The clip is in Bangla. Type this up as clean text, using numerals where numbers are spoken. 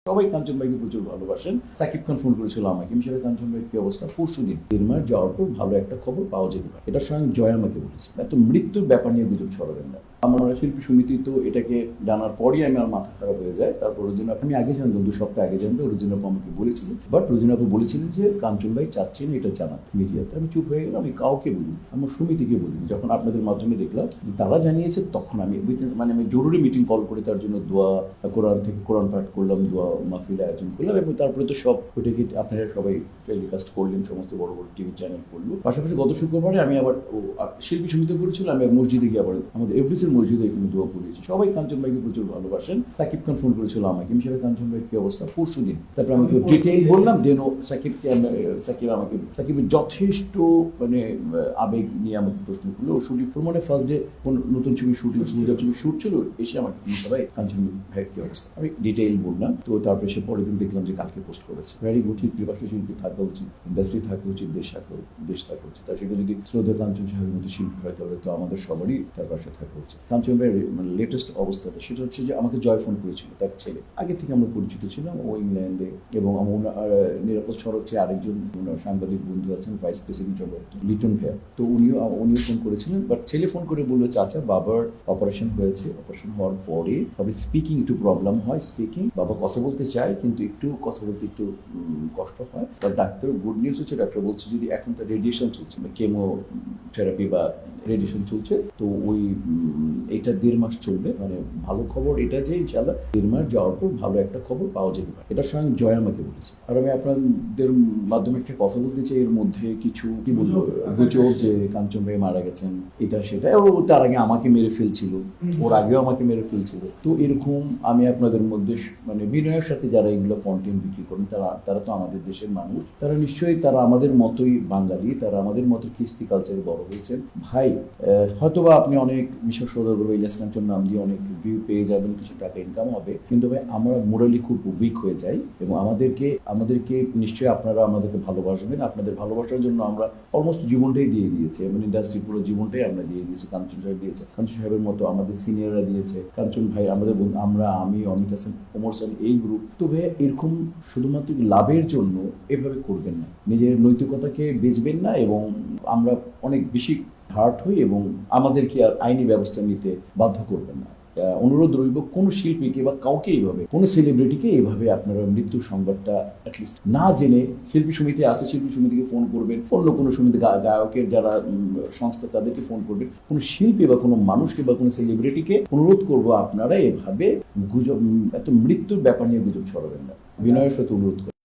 সবাই কাঞ্চন ভাইকে প্রচুর ভালোবাসেন। সাকিব খান ফোন করেছিল আমাকে, আমি সেটা কাঞ্চন ভাইয়ের কি অবস্থা, পরশুদিন 1.5 মাস যাওয়ার পর ভালো একটা খবর পাওয়া যেতে পারে। এটা স্বয়ং জয় আমাকে বলেছে। এত মৃত্যুর ব্যাপার নিয়ে গুজব ছড়াবেন না। আমার শিল্পী সমিতি তো এটাকে জানার পরই আমার মাথা খারাপ হয়ে যায়। তারপর রোজিনা, আমি আগে জানতাম, 2 সপ্তাহ আগে জানতাম, রোজিনা আপু আমাকে বলেছিলেন। বাট রোজিনা আপু বলেছিলেন যে কাঞ্চন ভাই চাচ্ছেন এটা জানাতে মিডিয়াতে। আমি চুপ হয়ে গেলাম, আমি কাউকে বলি, আমার সমিতিকে বলি। যখন আপনাদের মাধ্যমে দেখলাম তারা জানিয়েছে, তখন আমি আমি জরুরি মিটিং কল করে তার জন্য দোয়া, কোরআন থেকে কোরআন পাঠ করলাম, দোয়া মাহফিল আয়োজন করলাম, এবং তারপরে তো সব ওইটাকে আপনারা সবাই টেলিকাস্ট করলেন, সমস্ত বড় বড় টিভি চ্যানেল করলো। পাশাপাশি গত শুক্রবারে আমি আবার শিল্পী সমিতি করেছিল, আমি মসজিদে গিয়ে আবার আমাদের এভরিসের মসজিদে এখানে দোয়া পড়িয়েছি। সবাই কাঞ্চন ভাইকে প্রচুর ভালোবাসেন। সাকিব খান ফোন করেছিল আমাকে, আমি সেটা কাঞ্চন ভাইয়ের কি অবস্থা, পরশুদিন। তারপরে আমাকে ডিটেইল বললাম, দেন সাকিবের যথেষ্ট আবেগ নিয়ে আমাকে প্রশ্ন করলো। ও শুটিং ফার্স্ট ডে কোন নতুন ছবি শুটিং, ছবি শুট ছিল, এসে আমাকে সবাই কাঞ্চন ভাইয়ের কি অবস্থা, আমি ডিটেইল বললাম। তো তারপরে সে পরের দিন দেখলাম যে কালকে পোস্ট করেছে, ভেরি গুড, ত্রিপাঠী শিল্পী থাকা উচিত, ইন্ডাস্ট্রি থাকা উচিত, দেশ থাকা উচিত। তার সেটা যদি শ্রদ্ধা কাঞ্চন সাহেবের মতো শিল্পী হয়, তাহলে তো আমাদের সবারই তার পাশে থাকা উচিত। কাঞ্চন ভাইয়ের লেটেস্ট অবস্থাটা সেটা হচ্ছে যে আমাকে জয় ফোন করেছিল, তার ছেলে। আগে থেকে আমরা পরিচিত ছিলাম, ও ইংল্যান্ডে, এবং নিরাপদ সড়ক চেয়ে আরেকজন সাংবাদিক বন্ধু আছেন, ভাইস প্রেসিডেন্ট লিটন ভাইয়া। তো উনিও ফোন করেছিলেন। বাট ছেলে ফোন করে বললো, চাচা বাবার অপারেশন হয়েছে, অপারেশন হওয়ার পরে তবে স্পিকিং একটু প্রবলেম হয়, স্পিকিং বাবা কথা বলতে চায় কিন্তু একটু কথা বলতে একটু কষ্ট হয়। তার ডাক্তার গুড নিউজ হচ্ছে, ডাক্তার বলছে যদি এখন তার রেডিয়েশন চলছে, কেমো থেরাপি বা রেডিয়েশন চলছে, তো ওই এটা 1.5 মাস চলবে। ভালো খবর এটা যে ইনশাআল্লাহ 1.5 মাস যাওয়ার পর ভালো একটা খবর পাওয়া যেতে পারে। এটা স্বয়ং জয় আমাকে বলেছে। আর আমি আপনাদের মাধ্যমে একটা কথা বলতে চাই, এর মধ্যে কিছু কি বলবো, গুজব যে কাঞ্চন ভাই মারা গেছেন, এটা সেটা, ও তার আগে আমাকে মেরে ফেলছিল, ওর আগেও আমাকে মেরে ফেলছিল। তো এরকম আমি আপনাদের মধ্যে বিনয়ের সাথে যারা এগুলো কন্টেন্ট বিক্রি করেন, তারা তো আমাদের দেশের মানুষ, তারা নিশ্চয়ই তারা আমাদের মতোই বাঙালি, তারা আমাদের মতো কৃষ্টি কালচারে বড় হয়েছেন। ভাই হয়তোবা আপনি অনেক মিশর সৌদাগর ইলিয়াস কাঞ্চন নাম দিয়ে অনেক ভিউ পেয়ে যাবেন, কিছু টাকা ইনকাম হবে, কিন্তু ভাই আমরা মোরালি খুব উইক হয়ে যাই, এবং আমাদেরকে নিশ্চয়ই আপনারা আমাদেরকে ভালোবাসবেন। আপনাদের ভালোবাসার জন্য আমরা অলমোস্ট জীবনটাই দিয়ে দিয়েছি, ইন্ডাস্ট্রি পুরো জীবনটাই আমরা দিয়ে দিয়েছি। কাঞ্চন সাহেব দিয়েছে, কাঞ্চন সাহেবের মতো আমাদের সিনিয়ররা দিয়েছে, কাঞ্চন ভাই আমাদের আমি অমিত হাসান, ওমর হাসান, এই গ্রুপ। তো ভাই এরকম শুধুমাত্র লাভের জন্য এভাবে করবেন না, নিজের নৈতিকতাকে বেচবেন না, এবং আমরা অনেক বেশি হার্ট হই, এবং আমাদেরকে আর আইনি ব্যবস্থা নিতে বাধ্য করবেন না। অনুরোধ রইব, কোনো শিল্পীকে বা কাউকে এইভাবে, কোনো সেলিব্রিটিকে এইভাবে আপনারা মৃত্যুর সংবাদটা অ্যাটলিস্ট না জেনে, শিল্পী সমিতি আছে, শিল্পী সমিতিকে ফোন করবেন, অন্য কোনো সমিতি, গায়কের যারা সংস্থা তাদেরকে ফোন করবেন। কোনো শিল্পী বা কোনো মানুষকে বা কোনো সেলিব্রিটিকে অনুরোধ করবো, আপনারা এভাবে গুজব, এত মৃত্যুর ব্যাপার নিয়ে গুজব ছড়াবেন না। বিনয়ের সাথে অনুরোধ করবেন।